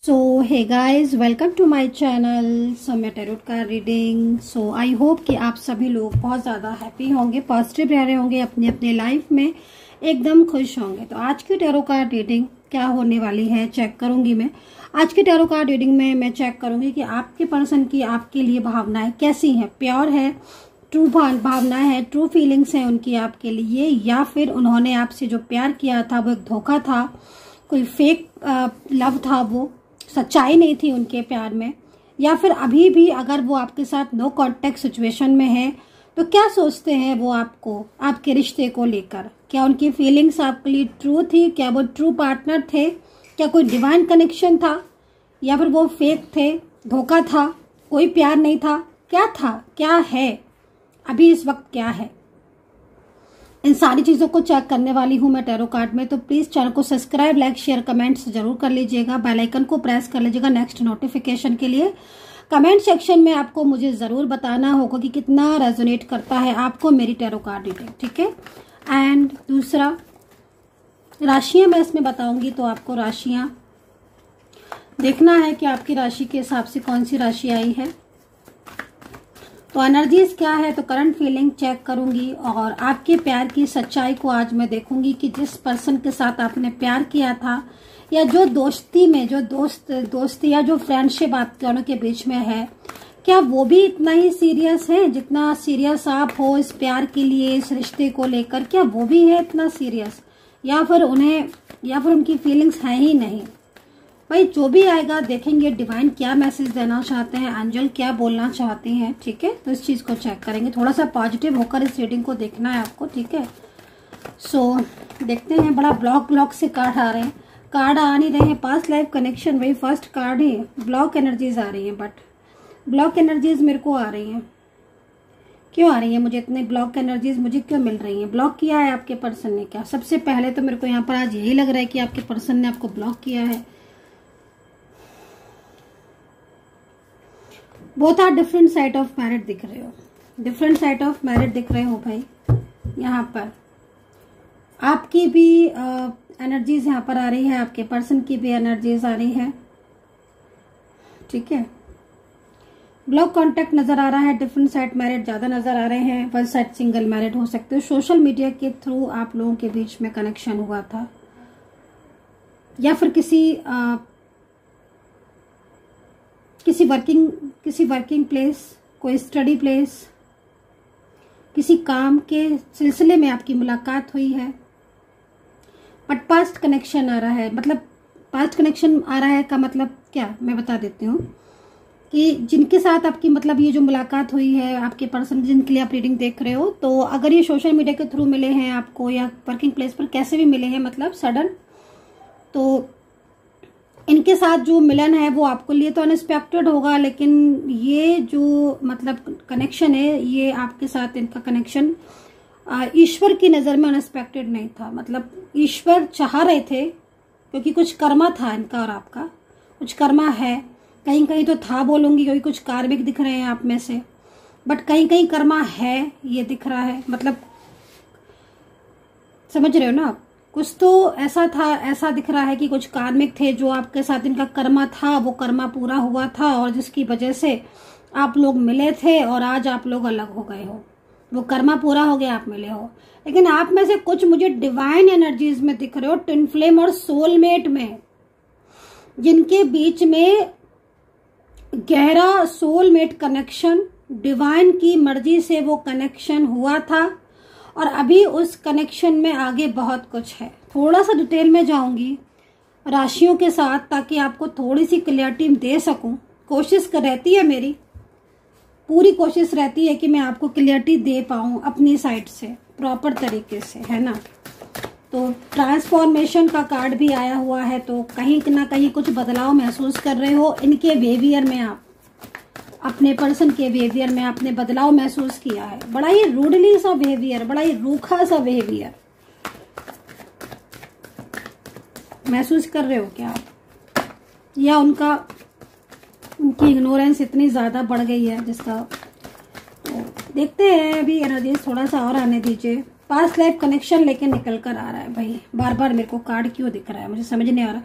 So hey guys, welcome to my channel. So मैं tarot का reading. So I hope कि आप सभी लोग बहुत ज़्यादा हैप्पी होंगे, पॉजिटिव रह रहे होंगे, अपनी अपनी लाइफ में एकदम खुश होंगे। तो आज की टैरो कार्ड रीडिंग क्या होने वाली है चेक करूंगी मैं। आज की टैरो कार्ड रीडिंग में मैं चेक करूंगी कि आपके पर्सन की आपके लिए भावनाएं कैसी हैं, प्योर है, ट्रू भावनाएं हैं, ट्रू फीलिंग्स हैं उनकी आपके लिए, या फिर उन्होंने आपसे जो प्यार किया था वो एक धोखा था, कोई फेक लव था, वो सच्चाई नहीं थी उनके प्यार में, या फिर अभी भी अगर वो आपके साथ नो कांटेक्ट सिचुएशन में है तो क्या सोचते हैं वो आपको, आपके रिश्ते को लेकर। क्या उनकी फीलिंग्स आपके लिए ट्रू थी, क्या वो ट्रू पार्टनर थे, क्या कोई डिवाइन कनेक्शन था, या फिर वो फेक थे, धोखा था, कोई प्यार नहीं था, क्या था, क्या है, अभी इस वक्त क्या है। इन सारी चीज़ों को चेक करने वाली हूँ मैं टैरो कार्ड में। तो प्लीज़ चैनल को सब्सक्राइब, लाइक, शेयर, कमेंट्स जरूर कर लीजिएगा। बेल आइकन को प्रेस कर लीजिएगा नेक्स्ट नोटिफिकेशन के लिए। कमेंट सेक्शन में आपको मुझे ज़रूर बताना होगा कि कितना रेजोनेट करता है आपको मेरी टैरो कार्ड रीडिंग, ठीक है। एंड दूसरा, राशियाँ मैं इसमें बताऊंगी तो आपको राशियाँ देखना है कि आपकी राशि के हिसाब से कौन सी राशि आई है। तो एनर्जीज क्या है, तो करंट फीलिंग चेक करूंगी और आपके प्यार की सच्चाई को आज मैं देखूंगी कि जिस पर्सन के साथ आपने प्यार किया था, या जो दोस्ती में जो दोस्ती या जो फ्रेंडशिप आप दोनों के बीच में है, क्या वो भी इतना ही सीरियस है जितना सीरियस आप हो इस प्यार के लिए, इस रिश्ते को लेकर। क्या वो भी है इतना सीरियस, या फिर उनकी फीलिंग्स है ही नहीं। भाई जो भी आएगा देखेंगे डिवाइन क्या मैसेज देना चाहते हैं, एंजल क्या बोलना चाहती हैं, ठीक है। तो इस चीज को चेक करेंगे, थोड़ा सा पॉजिटिव होकर इस रीडिंग को देखना है आपको, ठीक है। सो देखते हैं, बड़ा ब्लॉक से कार्ड आ रहे हैं, कार्ड आ नहीं रहे हैं। पास्ट लाइफ कनेक्शन, वही फर्स्ट कार्ड ही ब्लॉक एनर्जीज आ रही है, बट ब्लॉक एनर्जीज मेरे को आ रही हैं। क्यों आ रही है मुझे इतनी ब्लॉक एनर्जीज, मुझे क्यों मिल रही है? ब्लॉक किया है आपके पर्सन ने क्या? सबसे पहले तो मेरे को यहाँ पर आज यही लग रहा है कि आपके पर्सन ने आपको ब्लॉक किया है। Both are different side of merit दिख रहे हो, डिफरेंट साइड ऑफ मैरिट दिख रहे हो भाई। यहाँ पर आपकी भी एनर्जीज यहाँ पर आ रही है, आपके पर्सन की भी एनर्जीज आ रही है, ठीक है। ब्लॉक कांटेक्ट नजर आ रहा है, डिफरेंट साइड मैरिट ज्यादा नजर आ रहे हैं, वन साइड सिंगल मैरिट हो सकते हो। सोशल मीडिया के थ्रू आप लोगों के बीच में कनेक्शन हुआ था, या फिर किसी वर्किंग प्लेस, कोई स्टडी प्लेस, किसी काम के सिलसिले में आपकी मुलाकात हुई है। बट पास्ट कनेक्शन आ रहा है, मतलब पास्ट कनेक्शन आ रहा है का मतलब क्या, मैं बता देती हूँ कि जिनके साथ आपकी मतलब ये जो मुलाकात हुई है, आपके पर्सन जिनके लिए आप रीडिंग देख रहे हो, तो अगर ये सोशल मीडिया के थ्रू मिले हैं आपको, या वर्किंग प्लेस पर कैसे भी मिले हैं, मतलब सडन, तो इनके साथ जो मिलन है वो आपके लिए तो अनएक्सपेक्टेड होगा, लेकिन ये जो मतलब कनेक्शन है, ये आपके साथ इनका कनेक्शन ईश्वर की नज़र में अनएक्सपेक्टेड नहीं था। मतलब ईश्वर चाह रहे थे, क्योंकि कुछ कर्मा था इनका और आपका, कुछ कर्मा है। कहीं कहीं तो था बोलूंगी क्योंकि कुछ कार्मिक दिख रहे हैं आप में से, बट कहीं कहीं कर्मा है, ये दिख रहा है। मतलब समझ रहे हो ना आप, कुछ तो ऐसा था, ऐसा दिख रहा है कि कुछ कार्मिक थे जो आपके साथ इनका कर्मा था, वो कर्मा पूरा हुआ था, और जिसकी वजह से आप लोग मिले थे और आज आप लोग अलग हो गए हो। वो कर्मा पूरा हो गया, आप मिले हो। लेकिन आप में से कुछ मुझे डिवाइन एनर्जीज में दिख रहे हो, ट्विन फ्लेम और सोलमेट में, जिनके बीच में गहरा सोलमेट कनेक्शन, डिवाइन की मर्जी से वो कनेक्शन हुआ था, और अभी उस कनेक्शन में आगे बहुत कुछ है। थोड़ा सा डिटेल में जाऊंगी राशियों के साथ, ताकि आपको थोड़ी सी क्लियरिटी दे सकूं। कोशिश रहती है, मेरी पूरी कोशिश रहती है कि मैं आपको क्लियरिटी दे पाऊं अपनी साइड से प्रॉपर तरीके से, है ना। तो ट्रांसफॉर्मेशन का कार्ड भी आया हुआ है, तो कहीं ना कहीं कुछ बदलाव महसूस कर रहे हो इनके बिहेवियर में, आप अपने पर्सन के बिहेवियर में आपने बदलाव महसूस किया है। बड़ा ही रूडली सा बिहेवियर, बड़ा ही रूखा सा बिहेवियर महसूस कर रहे हो क्या आप, या उनकी इग्नोरेंस इतनी ज्यादा बढ़ गई है जिसका, तो देखते हैं। अभी एनर्जी थोड़ा सा और आने दीजिए। पास्ट लाइफ कनेक्शन लेके निकल कर आ रहा है भाई, बार बार मेरे को कार्ड क्यों दिख रहा है मुझे समझ नहीं आ रहा।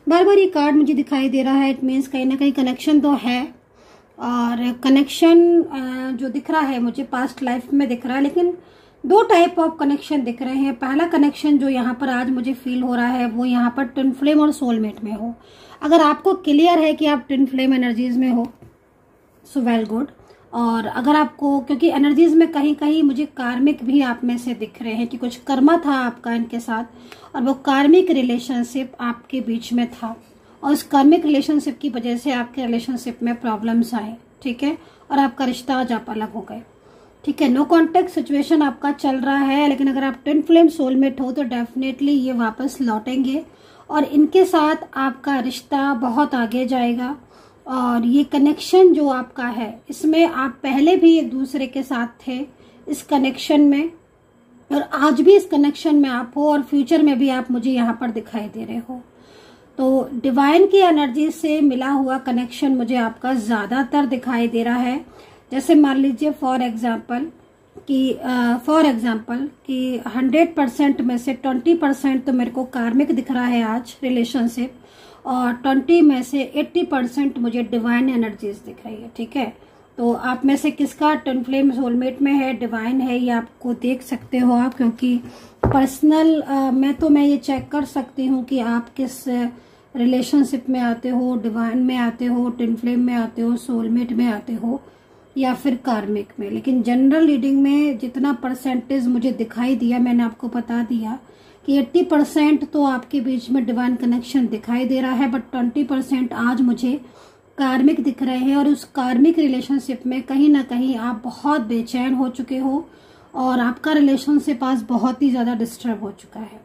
बार बार ये कार्ड मुझे दिखाई दे रहा है। इट मीन्स कहीं ना कहीं कनेक्शन तो है, और कनेक्शन जो दिख रहा है मुझे पास्ट लाइफ में दिख रहा है, लेकिन 2 टाइप ऑफ कनेक्शन दिख रहे हैं। पहला कनेक्शन जो यहाँ पर आज मुझे फील हो रहा है वो यहाँ पर ट्विन फ्लेम और सोलमेट में हो। अगर आपको क्लियर है कि आप ट्विन फ्लेम एनर्जीज में हो सो वेल गुड। और अगर आपको, क्योंकि एनर्जीज में कहीं कहीं मुझे कार्मिक भी आप में से दिख रहे हैं कि कुछ कर्मा था आपका इनके साथ, और वो कार्मिक रिलेशनशिप आपके बीच में था, और उस कार्मिक रिलेशनशिप की वजह से आपके रिलेशनशिप में प्रॉब्लम्स आए, ठीक है, और आपका रिश्ता आज आप अलग हो गए, ठीक है। नो कॉन्टेक्ट सिचुएशन आपका चल रहा है, लेकिन अगर आप ट्विन फ्लेम सोलमेट हो तो डेफिनेटली ये वापस लौटेंगे और इनके साथ आपका रिश्ता बहुत आगे जाएगा। और ये कनेक्शन जो आपका है इसमें आप पहले भी एक दूसरे के साथ थे इस कनेक्शन में, और आज भी इस कनेक्शन में आप हो, और फ्यूचर में भी आप मुझे यहाँ पर दिखाई दे रहे हो। तो डिवाइन की एनर्जी से मिला हुआ कनेक्शन मुझे आपका ज्यादातर दिखाई दे रहा है। जैसे मान लीजिए फॉर एग्जाम्पल कि 100% में से 20% तो मेरे को कार्मिक दिख रहा है आज रिलेशनशिप, और 20 में से 80% मुझे डिवाइन एनर्जीज दिख रही है, ठीक है। तो आप में से किसका ट्विन फ्लेम सोलमेट में है, डिवाइन है, ये आपको देख सकते हो आप, क्योंकि पर्सनल मैं ये चेक कर सकती हूँ कि आप किस रिलेशनशिप में आते हो, डिवाइन में आते हो, ट्विन फ्लेम में आते हो, सोलमेट में आते हो, या फिर कार्मिक में। लेकिन जनरल रीडिंग में जितना परसेंटेज मुझे दिखाई दिया मैंने आपको बता दिया कि 80% तो आपके बीच में डिवाइन कनेक्शन दिखाई दे रहा है, बट 20% आज मुझे कार्मिक दिख रहे हैं, और उस कार्मिक रिलेशनशिप में कहीं ना कहीं आप बहुत बेचैन हो चुके हो, और आपका रिलेशनशिप आज बहुत ही ज्यादा डिस्टर्ब हो चुका है।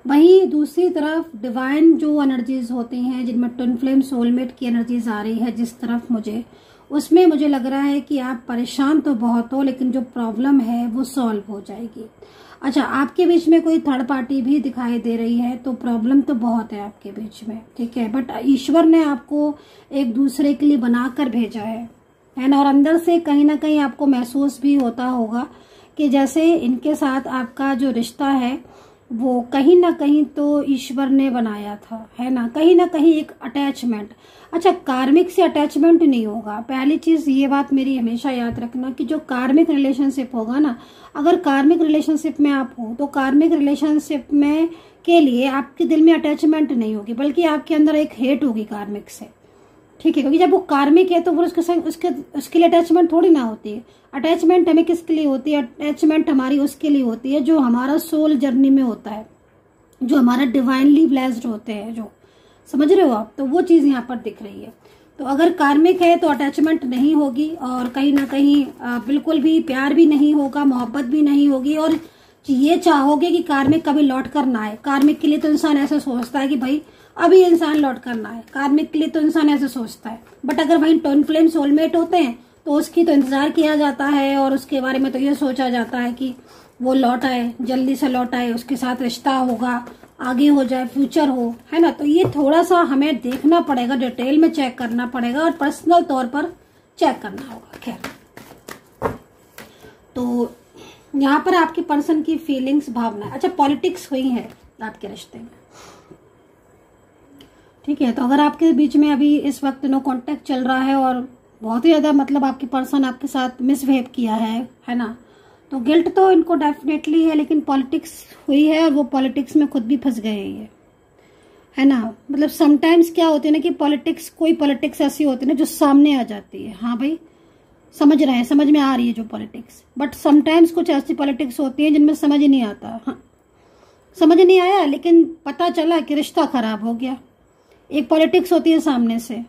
वहीं दूसरी तरफ डिवाइन जो एनर्जीज होती हैं जिनमें ट्विन फ्लेम सोलमेट की एनर्जीज आ रही है जिस तरफ मुझे, उसमें मुझे लग रहा है कि आप परेशान तो बहुत हो, लेकिन जो प्रॉब्लम है वो सॉल्व हो जाएगी। अच्छा, आपके बीच में कोई थर्ड पार्टी भी दिखाई दे रही है तो प्रॉब्लम तो बहुत है आपके बीच में, ठीक है, बट ईश्वर ने आपको एक दूसरे के लिए बनाकर भेजा है ना। और अंदर से कहीं ना कहीं आपको महसूस भी होता होगा कि जैसे इनके साथ आपका जो रिश्ता है वो कहीं ना कहीं तो ईश्वर ने बनाया था, है ना कहीं एक अटैचमेंट। अच्छा, कार्मिक से अटैचमेंट नहीं होगा। पहली चीज ये बात मेरी हमेशा याद रखना कि जो कार्मिक रिलेशनशिप होगा ना, अगर कार्मिक रिलेशनशिप में आप हो तो कार्मिक रिलेशनशिप में के लिए आपके दिल में अटैचमेंट नहीं होगी, बल्कि आपके अंदर एक हेट होगी कार्मिक से, ठीक है, क्योंकि जब वो कार्मिक है तो फिर उसके लिए अटैचमेंट थोड़ी ना होती है। अटैचमेंट हमें किसके लिए होती है? अटैचमेंट हमारी उसके लिए होती है जो हमारा सोल जर्नी में होता है, जो हमारा डिवाइनली ब्लेस्ड होते हैं, जो समझ रहे हो आप। तो वो चीज यहाँ पर दिख रही है। तो अगर कार्मिक है तो अटैचमेंट नहीं होगी, और कहीं ना कहीं बिल्कुल भी प्यार भी नहीं होगा, मोहब्बत भी नहीं होगी, और ये चाहोगे कि कार्मिक कभी लौट कर ना आए। कार्मिक के लिए तो इंसान ऐसा सोचता है कि भाई अभी इंसान लौट कर ना आए, कार्मिक के लिए तो इंसान ऐसे सोचता है। बट अगर वहीं ट्विन फ्लेम सोलमेट होते हैं तो उसकी तो इंतजार किया जाता है, और उसके बारे में तो ये सोचा जाता है कि वो लौट आए, जल्दी से लौट आए, उसके साथ रिश्ता होगा, आगे हो जाए, फ्यूचर हो, है ना। तो ये थोड़ा सा हमें देखना पड़ेगा, डिटेल में चेक करना पड़ेगा, और पर्सनल तौर पर चेक करना होगा। खैर, तो यहाँ पर आपके पर्सन की फीलिंग्स, भावना, अच्छा पॉलिटिक्स हुई है आपके रिश्ते में, ठीक है। तो अगर आपके बीच में अभी इस वक्त नो कांटेक्ट चल रहा है और बहुत ही ज्यादा मतलब आपके पर्सन आपके साथ मिसबिहेव किया है ना, तो गिल्ट तो इनको डेफिनेटली है, लेकिन पॉलिटिक्स हुई है और वो पॉलिटिक्स में खुद भी फंस गए हैं, है ना। मतलब समटाइम्स क्या होती है ना कि कोई पॉलिटिक्स ऐसी होती है ना जो सामने आ जाती है, हाँ भाई समझ रहे हैं, समझ में आ रही है जो पॉलिटिक्स, बट समटाइम्स कुछ ऐसी पॉलिटिक्स होती है जिनमें समझ नहीं आता। हाँ, समझ नहीं आया, लेकिन पता चला कि रिश्ता खराब हो गया। एक पॉलिटिक्स होती है सामने से,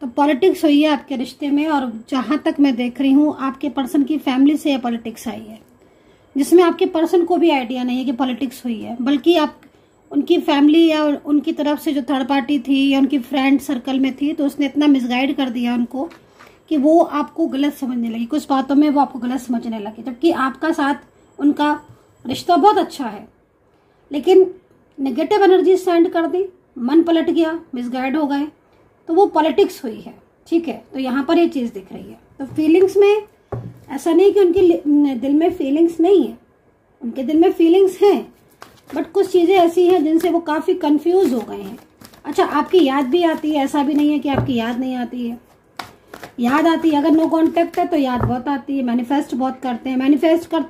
तो पॉलिटिक्स हुई है आपके रिश्ते में, और जहां तक मैं देख रही हूँ आपके पर्सन की फैमिली से पॉलिटिक्स आई है, जिसमें आपके पर्सन को भी आइडिया नहीं है कि पॉलिटिक्स हुई है, बल्कि आप उनकी फैमिली या उनकी तरफ से जो थर्ड पार्टी थी या उनकी फ्रेंड सर्कल में थी, तो उसने इतना मिसगाइड कर दिया उनको कि वो आपको गलत समझने लगी, कुछ बातों में वो आपको गलत समझने लगी, जबकि आपका साथ उनका रिश्ता बहुत अच्छा है, लेकिन नेगेटिव एनर्जी सेंड कर दी, मन पलट गया, मिसगाइड हो गए, तो वो पॉलिटिक्स हुई है, ठीक है। तो यहाँ पर ये चीज दिख रही है। तो फीलिंग्स में ऐसा नहीं कि उनके दिल में फीलिंग्स नहीं है, उनके दिल में फीलिंग्स हैं, बट कुछ चीज़ें ऐसी हैं जिनसे वो काफ़ी कंफ्यूज हो गए हैं। अच्छा, आपकी याद भी आती है, ऐसा भी नहीं है कि आपकी याद नहीं आती है, याद आती है। अगर नो कांटेक्ट है तो याद बहुत आती है। मैनिफेस्ट बहुत करते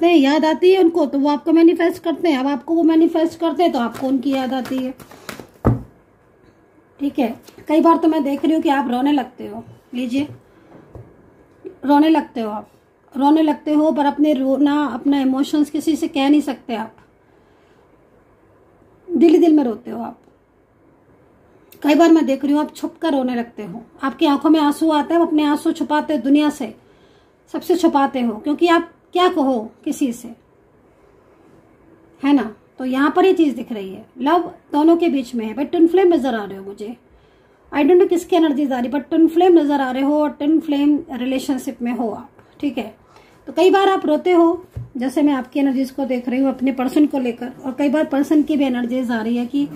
हैं, याद आती है उनको तो वो आपको मैनिफेस्ट करते हैं। अब आपको वो मैनिफेस्ट करते हैं तो आपको उनकी याद आती है। ठीक है, कई बार तो मैं देख रही हूँ कि आप रोने लगते हो। लीजिए, रोने लगते हो, आप रोने लगते हो, पर अपने रोना, अपना इमोशंस किसी से कह नहीं सकते। आप दिल ही दिल में रोते हो। आप कई बार मैं देख रही हूँ आप छुप कर रोने लगते हो, आपकी आंखों में आंसू आते हैं, अपने आंसू छुपाते हो, दुनिया से सबसे छुपाते हो, क्योंकि आप क्या कहो किसी से, है ना। तो यहाँ पर ये चीज दिख रही है, लव दोनों के बीच में है, बट ट्विन फ्लेम नजर आ रहे हो मुझे। आई डोंट नो किसकी एनर्जीज आ रही, बट ट्विन फ्लेम नजर आ रहे हो और ट्विन फ्लेम रिलेशनशिप में हो आप। ठीक है, तो कई बार आप रोते हो, जैसे मैं आपकी एनर्जीज को देख रही हूँ अपने पर्सन को लेकर, और कई बार पर्सन की भी एनर्जीज आ रही है कि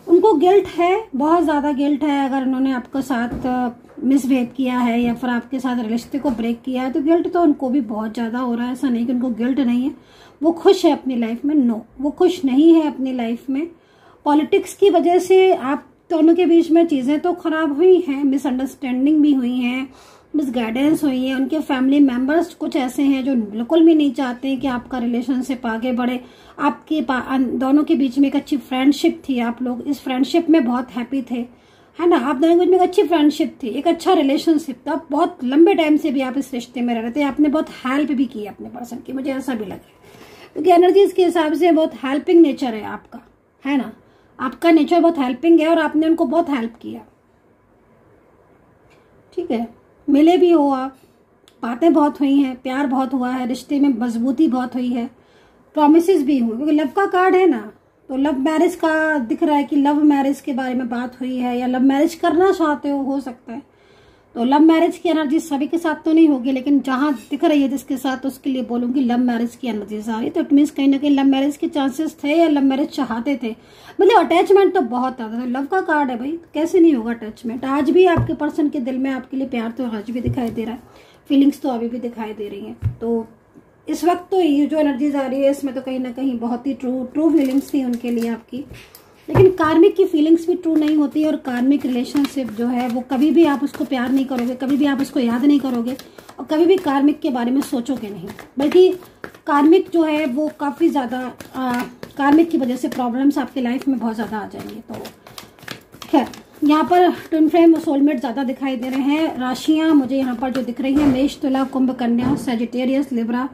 उनको गिल्ट है, बहुत ज्यादा गिल्ट है। अगर उन्होंने आपके साथ मिसबिहेव किया है या फिर आपके साथ रिश्ते को ब्रेक किया है तो गिल्ट तो उनको भी बहुत ज्यादा हो रहा है। ऐसा नहीं कि उनको गिल्ट नहीं है, वो खुश है अपनी लाइफ में। नो, वो खुश नहीं है अपनी लाइफ में। पॉलिटिक्स की वजह से आप दोनों के बीच में चीजें तो खराब हुई हैं, मिसअंडरस्टैंडिंग भी हुई हैं, मिसगाइडेंस हुई है। उनके फैमिली मेंबर्स कुछ ऐसे हैं जो बिल्कुल भी नहीं चाहते कि आपका रिलेशनशिप आगे बढ़े। आपके दोनों के बीच में एक अच्छी फ्रेंडशिप थी, आप लोग इस फ्रेंडशिप में बहुत हैप्पी थे, है ना। आप दोनों के बीच में एक अच्छी फ्रेंडशिप थी, एक अच्छा रिलेशनशिप था, बहुत लंबे टाइम से भी आप इस रिश्ते में रह रहे थे। आपने बहुत हेल्प भी की अपने पर्सन की, मुझे ऐसा भी लगा, क्योंकि एनर्जीज के हिसाब से बहुत हेल्पिंग नेचर है आपका, है ना। आपका नेचर बहुत हेल्पिंग है और आपने उनको बहुत हेल्प किया। ठीक है, मिले भी हो आप, बातें बहुत हुई हैं, प्यार बहुत हुआ है, रिश्ते में मजबूती बहुत हुई है, प्रॉमिसेस भी हुए, क्योंकि लव का कार्ड है ना। तो लव मैरिज का दिख रहा है कि लव मैरिज के बारे में बात हुई है, या लव मैरिज करना चाहते हो सकता है। तो लव मैरिज की एनर्जी सभी के साथ तो नहीं होगी, लेकिन जहां दिख रही है जिसके साथ, उसके लिए बोलूंगी लव मैरिज की एनर्जीज आ रही। तो इट मीन्स कहीं ना कहीं लव मैरिज के चांसेस थे या लव मैरिज चाहते थे, मतलब अटैचमेंट तो बहुत था। लव का कार्ड है भाई, कैसे नहीं होगा अटैचमेंट। आज भी आपके पर्सन के दिल में आपके लिए प्यार तो आज भी दिखाई दे रहा है, फीलिंग्स तो अभी भी दिखाई दे रही है। तो इस वक्त तो ये जो एनर्जीज आ रही है इसमें तो कहीं ना कहीं बहुत ही ट्रू फीलिंग्स थी उनके लिए आपकी। लेकिन कार्मिक की फीलिंग्स भी ट्रू नहीं होती, और कार्मिक रिलेशनशिप जो है वो कभी भी आप उसको प्यार नहीं करोगे, कभी भी आप उसको याद नहीं करोगे, और कभी भी कार्मिक के बारे में सोचोगे नहीं। बल्कि कार्मिक जो है वो काफी ज्यादा कार्मिक की वजह से प्रॉब्लम्स आपके लाइफ में बहुत ज्यादा आ जाएंगे। तो खैर, यहाँ पर ट्विन फ्लेम सोलमेट ज्यादा दिखाई दे रहे हैं। राशियां मुझे यहाँ पर जो दिख रही हैं, मेष, तुला, कुंभ, कन्या, Sagittarius, Libra,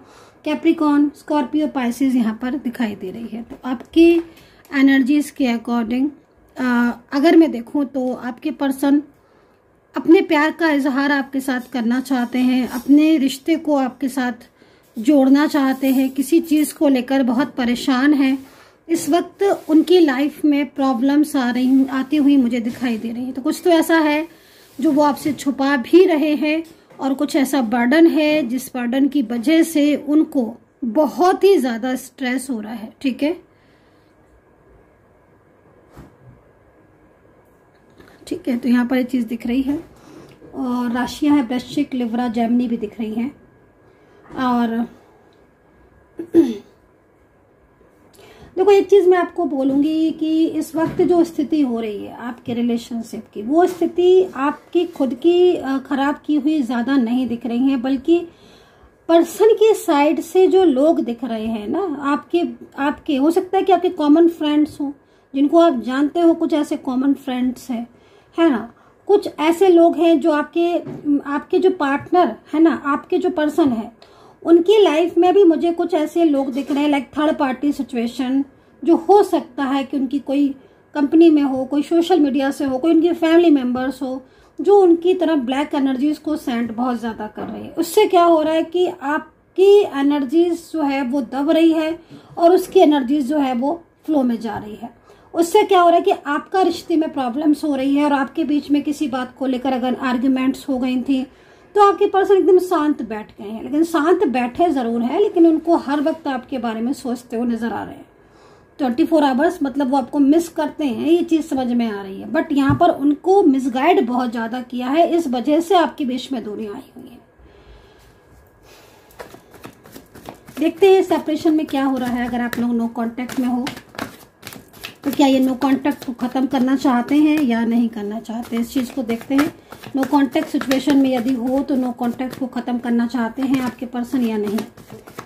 Capricorn, Scorpio, Pisces यहाँ पर दिखाई दे रही है। तो आपकी एनर्जीज के अकॉर्डिंग अगर मैं देखूं तो आपके पर्सन अपने प्यार का इजहार आपके साथ करना चाहते हैं, अपने रिश्ते को आपके साथ जोड़ना चाहते हैं, किसी चीज को लेकर बहुत परेशान हैं। इस वक्त उनकी लाइफ में प्रॉब्लम्स आती हुई मुझे दिखाई दे रही है। तो कुछ तो ऐसा है जो वो आपसे छुपा भी रहे हैं, और कुछ ऐसा बर्डन है जिस बर्डन की वजह से उनको बहुत ही ज्यादा स्ट्रेस हो रहा है। ठीक है, ठीक है, तो यहाँ पर ये चीज दिख रही है। और राशियां है वृश्चिक, लिब्रा, जेमिनी भी दिख रही हैं। और देखो, एक चीज मैं आपको बोलूंगी कि इस वक्त जो स्थिति हो रही है आपके रिलेशनशिप की, वो स्थिति आपकी खुद की खराब की हुई ज्यादा नहीं दिख रही है, बल्कि पर्सन की साइड से जो लोग दिख रहे हैं ना, आपके हो सकता है कि आपके कॉमन फ्रेंड्स हो जिनको आप जानते हो, कुछ ऐसे कॉमन फ्रेंड्स हैं, है ना। कुछ ऐसे लोग हैं जो आपके जो पार्टनर है ना, आपके जो पर्सन है, उनकी लाइफ में भी मुझे कुछ ऐसे लोग दिख रहे हैं, लाइक थर्ड पार्टी सिचुएशन, जो हो सकता है कि उनकी कोई कंपनी में हो, कोई सोशल मीडिया से हो, कोई उनके फैमिली मेंबर्स हो, जो उनकी तरफ ब्लैक एनर्जीज को सेंड बहुत ज्यादा कर रही है। उससे क्या हो रहा है कि आपकी एनर्जीज जो है वो दब रही है, और उसकी एनर्जीज जो है वो फ्लो में जा रही है। उससे क्या हो रहा है कि आपका रिश्ते में प्रॉब्लम्स हो रही है, और आपके बीच में किसी बात को लेकर अगर आर्ग्यूमेंट्स हो गई थी तो आपके पर्सन एकदम शांत बैठ गए हैं। लेकिन शांत बैठे जरूर है, लेकिन उनको हर वक्त आपके बारे में सोचते हुए नजर आ रहे हैं। 24 आवर्स मतलब वो आपको मिस करते हैं, ये चीज समझ में आ रही है। बट यहाँ पर उनको मिसगाइड बहुत ज्यादा किया है, इस वजह से आपके बीच में दूरी आई हुई है। देखते हैं सेपरेशन में क्या हो रहा है। अगर आप लोग नो कांटेक्ट में हो तो क्या ये नो कांटेक्ट को ख़त्म करना चाहते हैं या नहीं करना चाहते, इस चीज़ को देखते हैं। नो कांटेक्ट सिचुएशन में यदि हो तो नो कांटेक्ट को ख़त्म करना चाहते हैं आपके पर्सन या नहीं,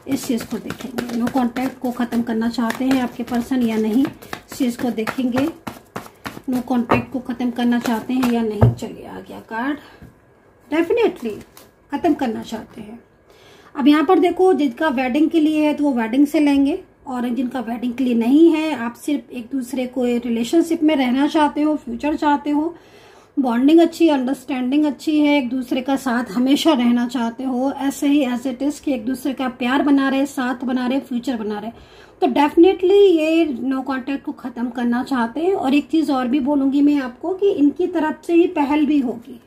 इस चीज़ को देखेंगे। नो कांटेक्ट को ख़त्म करना चाहते हैं आपके पर्सन या नहीं, इस चीज़ को देखेंगे। नो कांटेक्ट को ख़त्म करना चाहते हैं या नहीं। चलिए आ गया कार्ड, डेफिनेटली ख़त्म करना चाहते हैं। अब यहाँ पर देखो, जिनका वेडिंग के लिए है तो वो वेडिंग से लेंगे, और जिनका वेडिंग के लिए नहीं है, आप सिर्फ एक दूसरे को रिलेशनशिप में रहना चाहते हो, फ्यूचर चाहते हो, बॉन्डिंग अच्छी, अंडरस्टैंडिंग अच्छी है, एक दूसरे का साथ हमेशा रहना चाहते हो, ऐसे ही एज इट इज कि एक दूसरे का प्यार बना रहे, साथ बना रहे, फ्यूचर बना रहे, तो डेफिनेटली ये नो कांटेक्ट को ख़त्म करना चाहते हैं। और एक चीज़ और भी बोलूँगी मैं आपको कि इनकी तरफ से ही पहल भी होगी।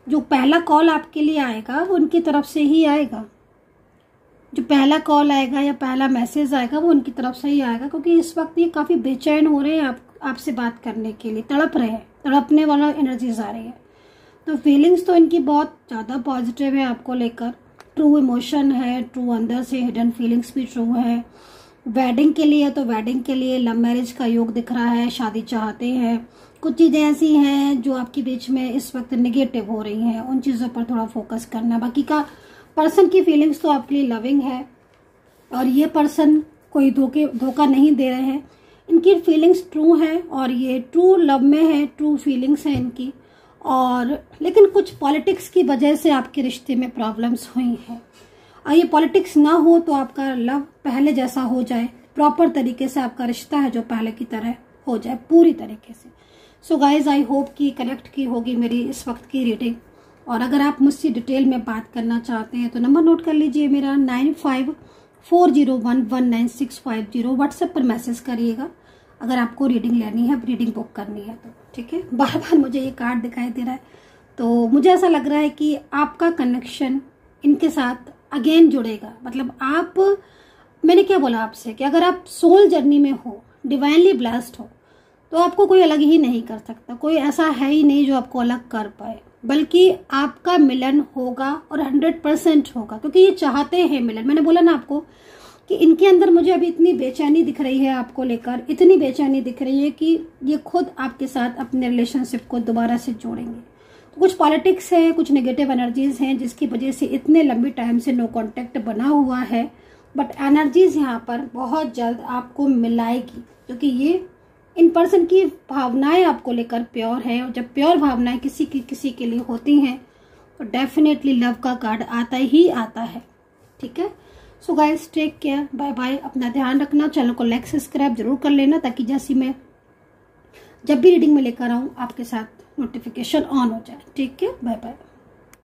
जो पहला कॉल आपके लिए आएगा वो उनकी तरफ से ही आएगा। जो पहला कॉल आएगा या पहला मैसेज आएगा वो उनकी तरफ से ही आएगा, क्योंकि इस वक्त ये काफ़ी बेचैन हो रहे हैं आपसे बात करने के लिए, तड़प रहे हैं, तड़पने वाला एनर्जीज आ रही है। तो फीलिंग्स तो इनकी बहुत ज़्यादा पॉजिटिव है आपको लेकर, ट्रू इमोशन है, ट्रू अंदर से हिडन फीलिंग्स भी ट्रू है। वेडिंग के लिए तो वेडिंग के लिए लव मैरिज का योग दिख रहा है, शादी चाहते हैं। कुछ चीज़ें ऐसी हैं जो आपके बीच में इस वक्त नेगेटिव हो रही हैं, उन चीज़ों पर थोड़ा फोकस करना। बाकी का पर्सन की फीलिंग्स तो आपके लिए लविंग है, और ये पर्सन कोई धोखा नहीं दे रहे हैं। इनकी फीलिंग्स ट्रू हैं और ये ट्रू लव में है, ट्रू फीलिंग्स हैं इनकी। और लेकिन कुछ पॉलिटिक्स की वजह से आपके रिश्ते में प्रॉब्लम्स हुई हैं, और ये पॉलिटिक्स ना हो तो आपका लव पहले जैसा हो जाए, प्रॉपर तरीके से आपका रिश्ता है जो पहले की तरह हो जाए पूरी तरीके से। सो गाइज, आई होप कि कनेक्ट की होगी मेरी इस वक्त की रीडिंग। और अगर आप मुझसे डिटेल में बात करना चाहते हैं तो नंबर नोट कर लीजिए मेरा 9540119650। व्हाट्सएप पर मैसेज करिएगा अगर आपको रीडिंग लेनी है, रीडिंग बुक करनी है तो, ठीक है। बार बार मुझे ये कार्ड दिखाई दे रहा है तो मुझे ऐसा लग रहा है कि आपका कनेक्शन इनके साथ अगेन जुड़ेगा। मतलब आप, मैंने क्या बोला आपसे कि अगर आप सोल जर्नी में हो, डिवाइनली ब्लेस्ड हो, तो आपको कोई अलग ही नहीं कर सकता, कोई ऐसा है ही नहीं जो आपको अलग कर पाए, बल्कि आपका मिलन होगा और 100% होगा, क्योंकि ये चाहते हैं मिलन। मैंने बोला ना आपको कि इनके अंदर मुझे अभी इतनी बेचैनी दिख रही है आपको लेकर, इतनी बेचैनी दिख रही है कि ये खुद आपके साथ अपने रिलेशनशिप को दोबारा से जोड़ेंगे। तो कुछ पॉलिटिक्स है, कुछ नेगेटिव एनर्जीज हैं जिसकी वजह से इतने लंबी टाइम से नो कांटेक्ट बना हुआ है, बट एनर्जीज यहाँ पर बहुत जल्द आपको मिलाएगी, क्योंकि ये इन पर्सन की भावनाएं आपको लेकर प्योर है। और जब प्योर भावनाएं किसी के लिए होती हैं तो डेफिनेटली लव का कार्ड आता ही आता है, ठीक है। So guys, take care, bye bye, अपना ध्यान रखना। चैनल को लाइक सब्सक्राइब जरूर कर लेना, ताकि जैसी मैं जब भी रीडिंग में लेकर आऊँ आपके साथ नोटिफिकेशन ऑन हो जाए, ठीक है। Bye bye.